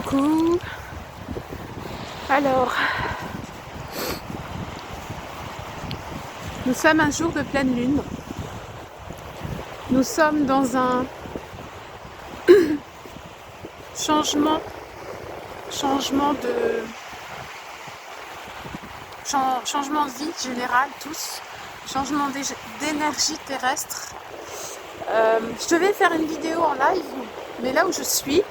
Coucou. Alors, nous sommes un jour de pleine lune. Nous sommes dans un changement de vie général, tous. Changement d'énergie terrestre. Je devais faire une vidéo en live, mais là où je suis,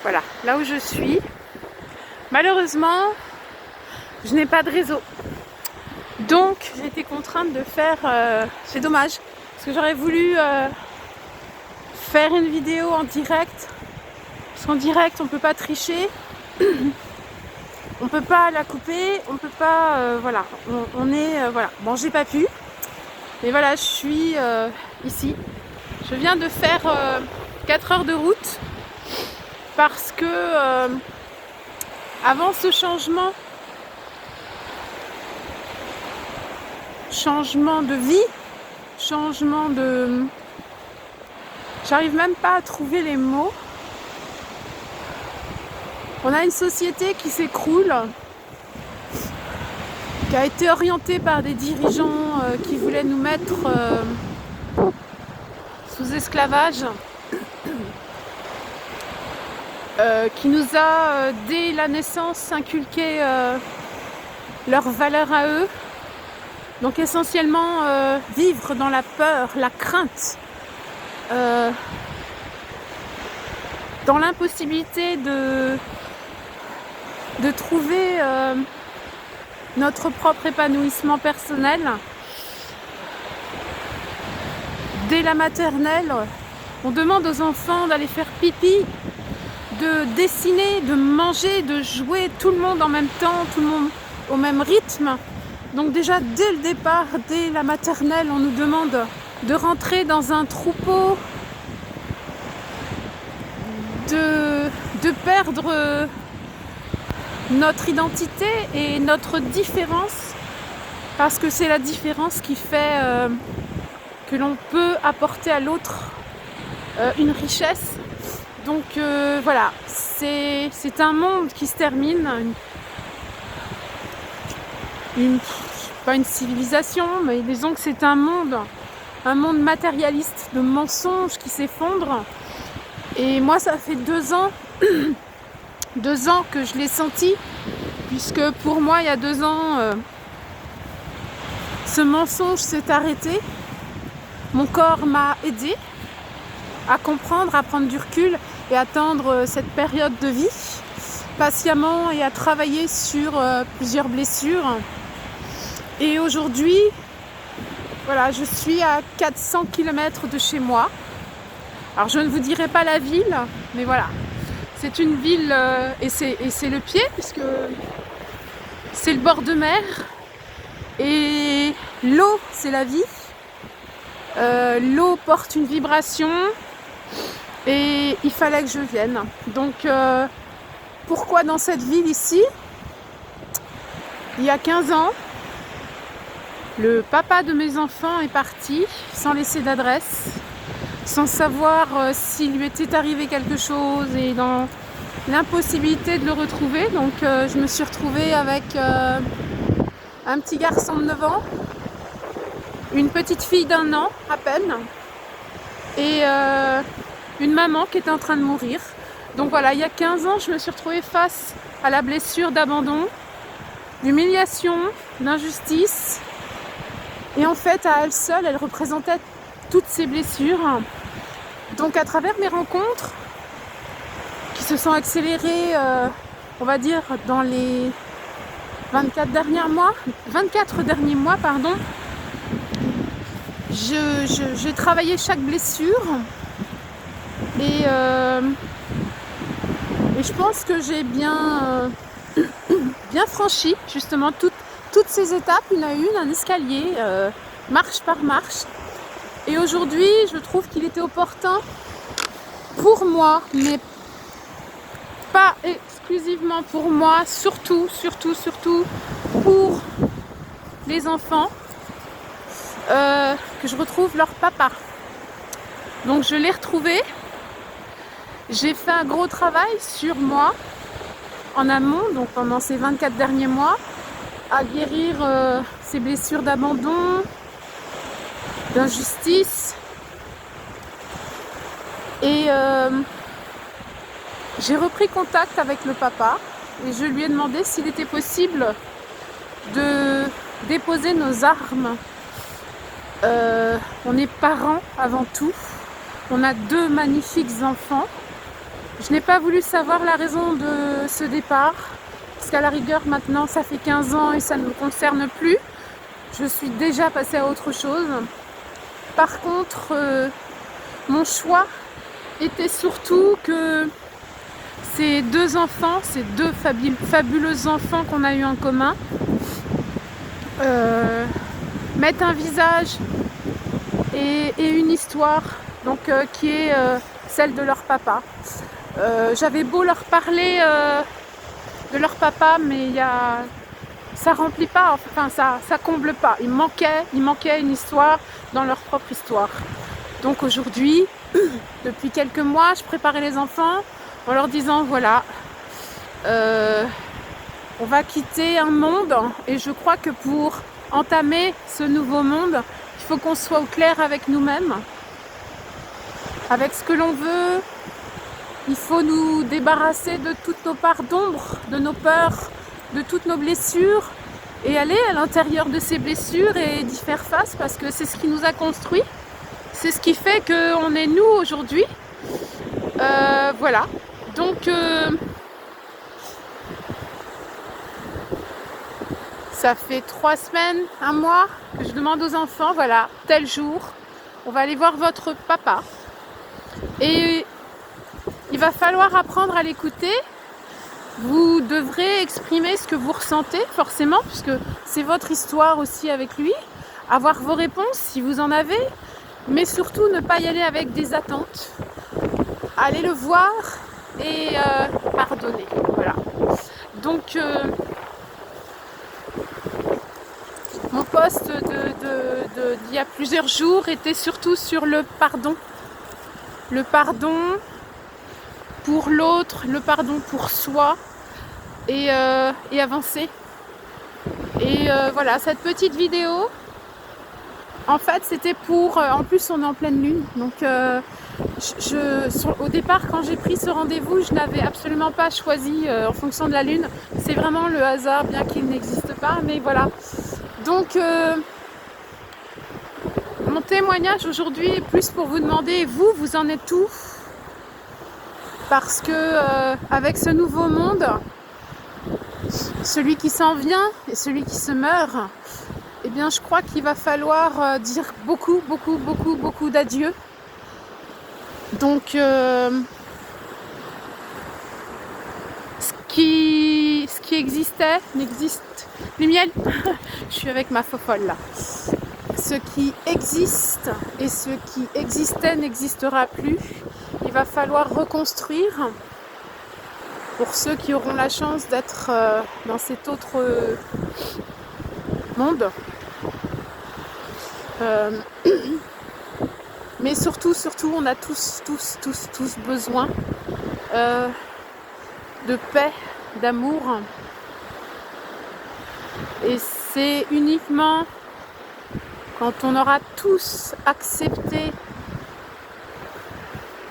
voilà, là où je suis, malheureusement, je n'ai pas de réseau. Donc, j'ai été contrainte de faire... c'est dommage, parce que j'aurais voulu faire une vidéo en direct. Parce qu'en direct, on ne peut pas tricher. On peut pas la couper, on peut pas... voilà, on est... voilà, bon, j'ai pas pu. Mais voilà, je suis ici. Je viens de faire 4 heures de route. Parce que avant ce changement de vie, changement de... J'arrive même pas à trouver les mots. On a une société qui s'écroule, qui a été orientée par des dirigeants qui voulaient nous mettre sous esclavage, qui nous a dès la naissance inculqué leurs valeurs à eux. Donc essentiellement vivre dans la peur, la crainte, dans l'impossibilité de trouver notre propre épanouissement personnel. Dès la maternelle, on demande aux enfants d'aller faire pipi, de dessiner, de manger, de jouer, tout le monde en même temps, tout le monde au même rythme. Donc déjà dès le départ, dès la maternelle, on nous demande de rentrer dans un troupeau, de perdre notre identité et notre différence, parce que c'est la différence qui fait que l'on peut apporter à l'autre une richesse. Donc voilà, c'est un monde qui se termine, pas une civilisation, mais disons que c'est un monde matérialiste de mensonges qui s'effondre. Et moi, ça fait 2 ans, 2 ans que je l'ai senti, puisque pour moi, il y a 2 ans, ce mensonge s'est arrêté. Mon corps m'a aidé à comprendre, à prendre du recul et à attendre cette période de vie patiemment et à travailler sur plusieurs blessures. Et aujourd'hui, voilà, je suis à 400 km de chez moi. Alors je ne vous dirai pas la ville, mais voilà, c'est une ville et c'est le pied, puisque c'est le bord de mer. Et l'eau, c'est la vie. L'eau porte une vibration et il fallait que je vienne. Donc pourquoi dans cette ville ici? Il y a 15 ans, le papa de mes enfants est parti sans laisser d'adresse, sans savoir s'il lui était arrivé quelque chose et dans l'impossibilité de le retrouver. Donc je me suis retrouvée avec un petit garçon de 9 ans, une petite fille d'1 an à peine et une maman qui était en train de mourir. Donc voilà, il y a 15 ans, je me suis retrouvée face à la blessure d'abandon, d'humiliation, d'injustice. Et en fait, à elle seule, elle représentait toutes ces blessures. Donc à travers mes rencontres, qui se sont accélérées, on va dire, dans les 24 derniers mois, j'ai travaillé chaque blessure et je pense que j'ai bien franchi justement toutes ces étapes, une à une, un escalier, marche par marche. Et aujourd'hui, je trouve qu'il était opportun pour moi, mais pas exclusivement pour moi, surtout pour les enfants, que je retrouve leur papa. Donc je l'ai retrouvé J'ai fait un gros travail sur moi en amont, donc pendant ces 24 derniers mois, à guérir ces blessures d'abandon, d'injustice. Et j'ai repris contact avec le papa et je lui ai demandé s'il était possible de déposer nos armes. On est parents avant tout. On a 2 magnifiques enfants. Je n'ai pas voulu savoir la raison de ce départ, parce qu'à la rigueur maintenant ça fait 15 ans et ça ne me concerne plus. Je suis déjà passée à autre chose. Par contre, mon choix était surtout que ces 2 enfants, ces 2 fabuleux enfants qu'on a eu en commun, mettent un visage et une histoire, donc qui est celle de leur papa. J'avais beau leur parler de leur papa, mais ça remplit pas, enfin ça comble pas. Il manquait une histoire dans leur propre histoire. Donc aujourd'hui, depuis quelques mois, je préparais les enfants en leur disant voilà, on va quitter un monde, et je crois que pour entamer ce nouveau monde, il faut qu'on soit au clair avec nous-mêmes, avec ce que l'on veut. Il faut nous débarrasser de toutes nos parts d'ombre, de nos peurs, de toutes nos blessures, et aller à l'intérieur de ces blessures et d'y faire face, parce que c'est ce qui nous a construits, c'est ce qui fait qu'on est nous aujourd'hui. Voilà, donc ça fait 3 semaines, 1 mois que je demande aux enfants, voilà, tel jour, on va aller voir votre papa, et il va falloir apprendre à l'écouter. Vous devrez exprimer ce que vous ressentez, forcément, puisque c'est votre histoire aussi avec lui. Avoir vos réponses si vous en avez, mais surtout ne pas y aller avec des attentes. Allez le voir et pardonner. Voilà. Donc, mon post d'il y a plusieurs jours était surtout sur le pardon. Le pardon pour l'autre, le pardon pour soi, et avancer. Et voilà, cette petite vidéo, en fait c'était pour, en plus on est en pleine lune, donc au départ quand j'ai pris ce rendez-vous, je n'avais absolument pas choisi en fonction de la lune, c'est vraiment le hasard, bien qu'il n'existe pas, mais voilà. Donc mon témoignage aujourd'hui est plus pour vous demander, vous en êtes où? Parce que avec ce nouveau monde, celui qui s'en vient et celui qui se meurt, eh bien je crois qu'il va falloir dire beaucoup d'adieu. Donc ce qui existait n'existe. Les miels, je suis avec ma fofolle là. Ce qui existe et ce qui existait n'existera plus. Il va falloir reconstruire pour ceux qui auront la chance d'être dans cet autre monde. Mais surtout, on a tous besoin de paix, d'amour. Et c'est uniquement quand on aura tous accepté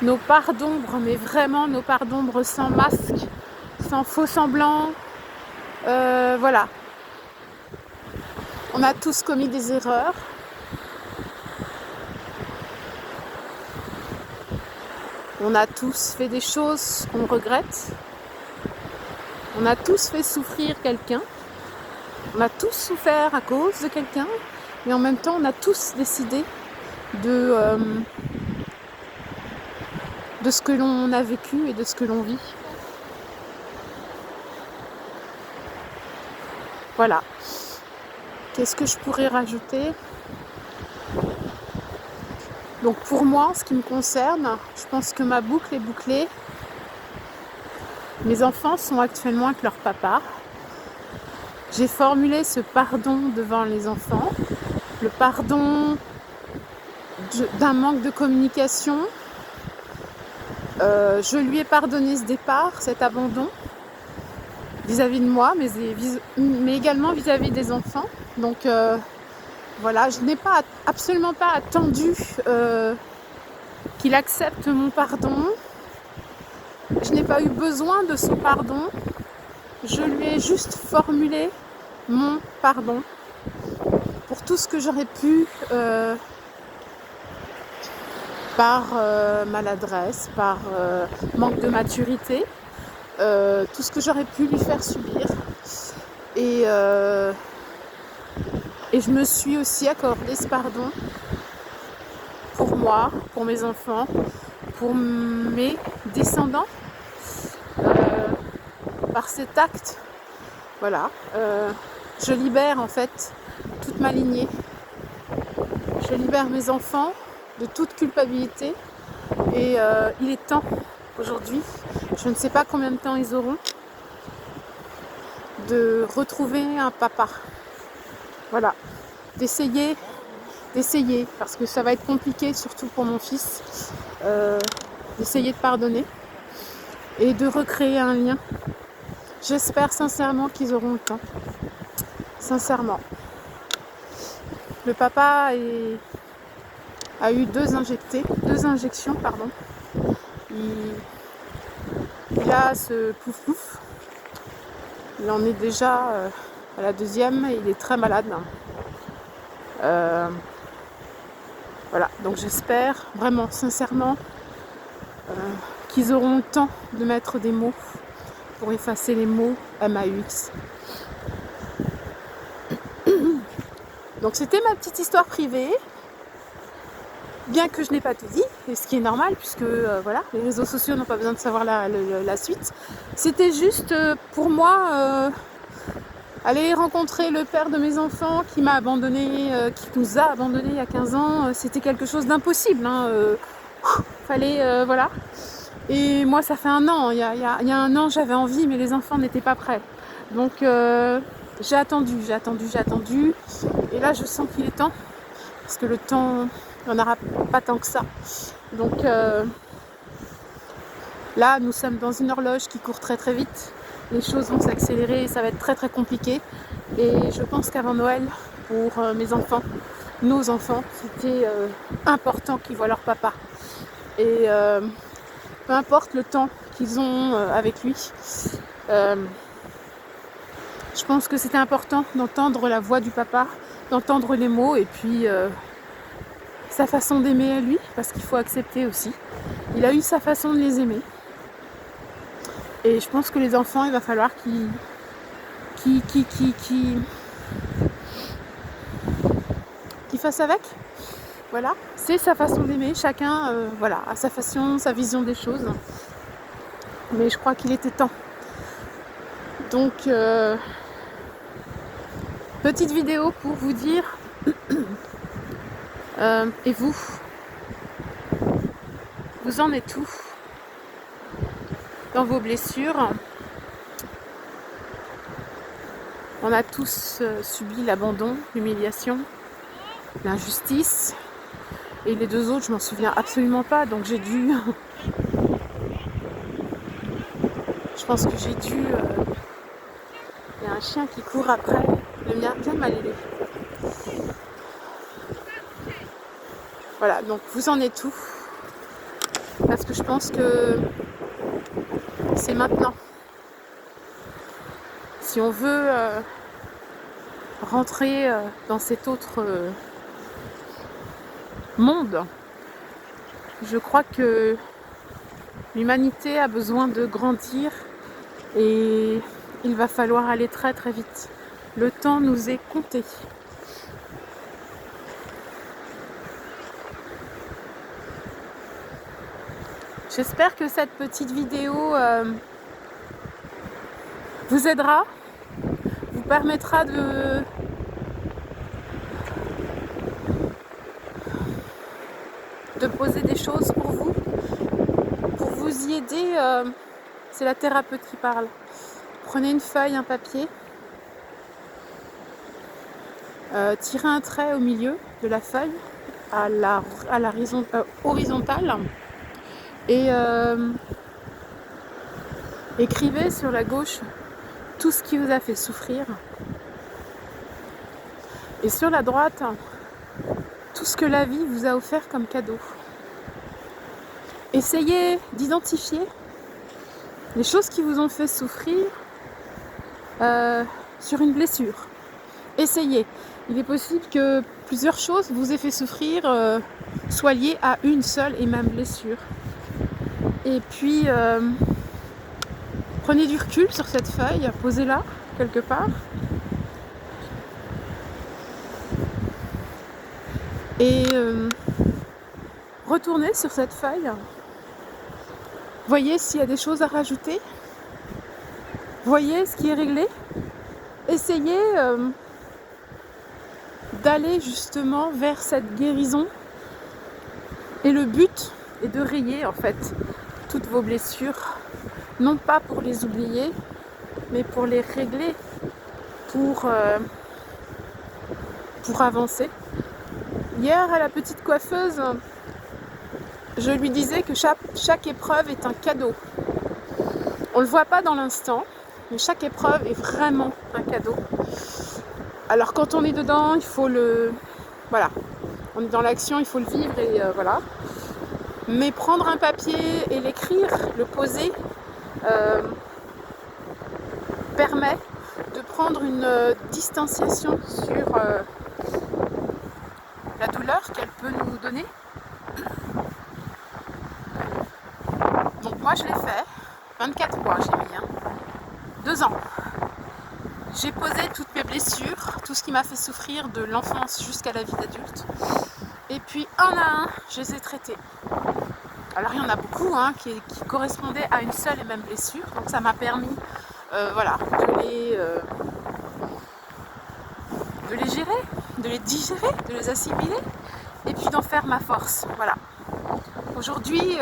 nos parts d'ombre, mais vraiment nos parts d'ombre sans masque, sans faux semblant, voilà. On a tous commis des erreurs. On a tous fait des choses qu'on regrette. On a tous fait souffrir quelqu'un. On a tous souffert à cause de quelqu'un. Mais en même temps, on a tous décidé de ce que l'on a vécu et de ce que l'on vit. Voilà. Qu'est-ce que je pourrais rajouter ? Donc pour moi, en ce qui me concerne, je pense que ma boucle est bouclée. Mes enfants sont actuellement avec leur papa. J'ai formulé ce pardon devant les enfants. Le pardon d'un manque de communication. Je lui ai pardonné ce départ, cet abandon vis-à-vis de moi, mais également vis-à-vis des enfants. Donc voilà, je n'ai absolument pas attendu qu'il accepte mon pardon. Je n'ai pas eu besoin de son pardon. Je lui ai juste formulé mon pardon pour tout ce que j'aurais pu, par maladresse, par manque de maturité, tout ce que j'aurais pu lui faire subir. Et je me suis aussi accordé ce pardon pour moi, pour mes enfants, pour mes descendants, par cet acte. Voilà, je libère en fait toute ma lignée. Je libère mes enfants de toute culpabilité. Et il est temps aujourd'hui, je ne sais pas combien de temps ils auront, de retrouver un papa. Voilà, d'essayer, parce que ça va être compliqué, surtout pour mon fils, d'essayer de pardonner et de recréer un lien. J'espère sincèrement qu'ils auront le temps. Sincèrement. Le papa a eu deux injections. Il a ce pouf-pouf. Il en est déjà à la deuxième et il est très malade. Voilà, donc j'espère vraiment, sincèrement, qu'ils auront le temps de mettre des mots pour effacer les mots MAUX. Donc c'était ma petite histoire privée, bien que je n'ai pas tout dit, et ce qui est normal puisque voilà, les réseaux sociaux n'ont pas besoin de savoir la suite. C'était juste pour moi aller rencontrer le père de mes enfants qui m'a abandonné, qui nous a abandonnés il y a 15 ans. C'était quelque chose d'impossible. Fallait voilà. Et moi ça fait un an, il y a un an j'avais envie mais les enfants n'étaient pas prêts. Donc j'ai attendu. Et là je sens qu'il est temps. Parce que le temps, il n'y en aura pas tant que ça. Donc là nous sommes dans une horloge qui court très très vite. Les choses vont s'accélérer et ça va être très très compliqué. Et je pense qu'avant Noël, pour mes enfants, nos enfants, c'était important qu'ils voient leur papa. Et peu importe le temps qu'ils ont avec lui, je pense que c'était important d'entendre la voix du papa, d'entendre les mots et puis sa façon d'aimer à lui, parce qu'il faut accepter aussi. Il a eu sa façon de les aimer. Et je pense que les enfants, il va falloir qu'ils fassent avec. Voilà, c'est sa façon d'aimer. Chacun voilà, a sa façon, sa vision des choses. Mais je crois qu'il était temps. Donc, petite vidéo pour vous dire, et vous en êtes où dans vos blessures? On a tous subi l'abandon, l'humiliation, l'injustice. Et les deux autres, je m'en souviens absolument pas. Donc j'ai dû... je pense que j'ai dû... Il y a un chien qui court après. Le mien, viens m'aller. Voilà, donc vous en êtes où? Parce que je pense que c'est maintenant. Si on veut rentrer dans cet autre monde, je crois que l'humanité a besoin de grandir et il va falloir aller très très vite. Le temps nous est compté. J'espère que cette petite vidéo vous aidera, vous permettra de poser des choses pour vous y aider. C'est la thérapeute qui parle. Prenez une feuille, un papier, tirez un trait au milieu de la feuille à la horizontale. Et écrivez sur la gauche tout ce qui vous a fait souffrir. Et sur la droite, tout ce que la vie vous a offert comme cadeau. Essayez d'identifier les choses qui vous ont fait souffrir sur une blessure. Essayez. Il est possible que plusieurs choses vous aient fait souffrir soient liées à une seule et même blessure. Et puis, prenez du recul sur cette feuille, posez-la quelque part. Et retournez sur cette feuille. Voyez s'il y a des choses à rajouter. Voyez ce qui est réglé. Essayez d'aller justement vers cette guérison. Et le but est de rayer en fait toutes vos blessures. Non pas pour les oublier, mais pour les régler, pour avancer. Hier, à la petite coiffeuse, je lui disais que chaque épreuve est un cadeau. On ne le voit pas dans l'instant, mais chaque épreuve est vraiment un cadeau. Alors quand on est dedans, il faut le... Voilà, on est dans l'action, il faut le vivre et voilà. Mais prendre un papier et l'écrire, le poser, permet de prendre une distanciation sur la douleur qu'elle peut nous donner. Donc moi je l'ai fait, 24 mois j'ai mis, 2 ans. J'ai posé toutes mes blessures, tout ce qui m'a fait souffrir de l'enfance jusqu'à la vie d'adulte. Et puis un à un, je les ai traités. Alors il y en a beaucoup qui correspondaient à une seule et même blessure. Donc ça m'a permis voilà, de les gérer, de les digérer, de les assimiler. Et puis d'en faire ma force. Voilà. Aujourd'hui,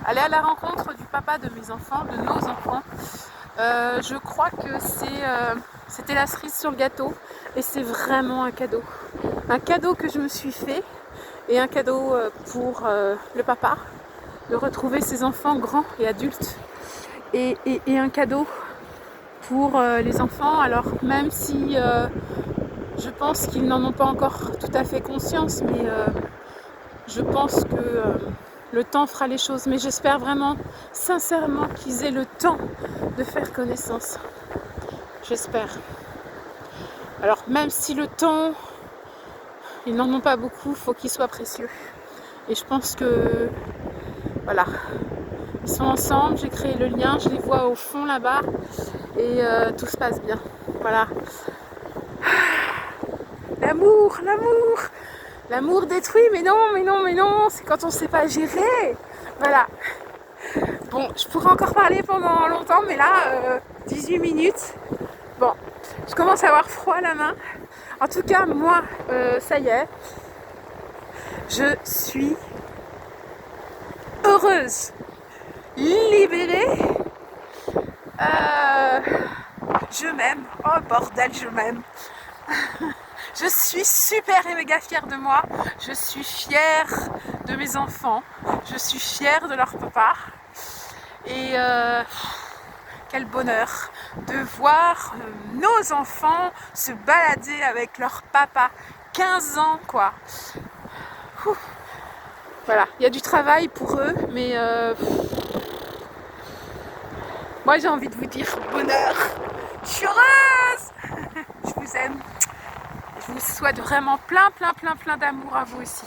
aller à la rencontre du papa de mes enfants, de nos enfants, je crois que c'était la cerise sur le gâteau et c'est vraiment un cadeau. Un cadeau que je me suis fait et un cadeau pour le papa de retrouver ses enfants grands et adultes et un cadeau pour les enfants. Alors même si je pense qu'ils n'en ont pas encore tout à fait conscience, mais je pense que le temps fera les choses, mais j'espère vraiment, sincèrement, qu'ils aient le temps de faire connaissance. J'espère. Alors, même si le temps, ils n'en ont pas beaucoup, il faut qu'il soit précieux. Et je pense que, voilà, ils sont ensemble, j'ai créé le lien, je les vois au fond là-bas, et tout se passe bien. Voilà. L'amour, l'amour! L'amour détruit, mais non, c'est quand on ne sait pas gérer. Voilà. Bon, je pourrais encore parler pendant longtemps, mais là, 18 minutes. Bon, je commence à avoir froid à la main. En tout cas, moi, ça y est, je suis heureuse, libérée. Je m'aime. Oh bordel, je m'aime. Je suis super et méga fière de moi. Je suis fière de mes enfants. Je suis fière de leur papa. Et quel bonheur de voir nos enfants se balader avec leur papa. 15 ans quoi. Voilà, il y a du travail pour eux, mais moi j'ai envie de vous dire bonheur. Je suis heureuse. Je vous aime. Je vous souhaite vraiment plein d'amour à vous aussi.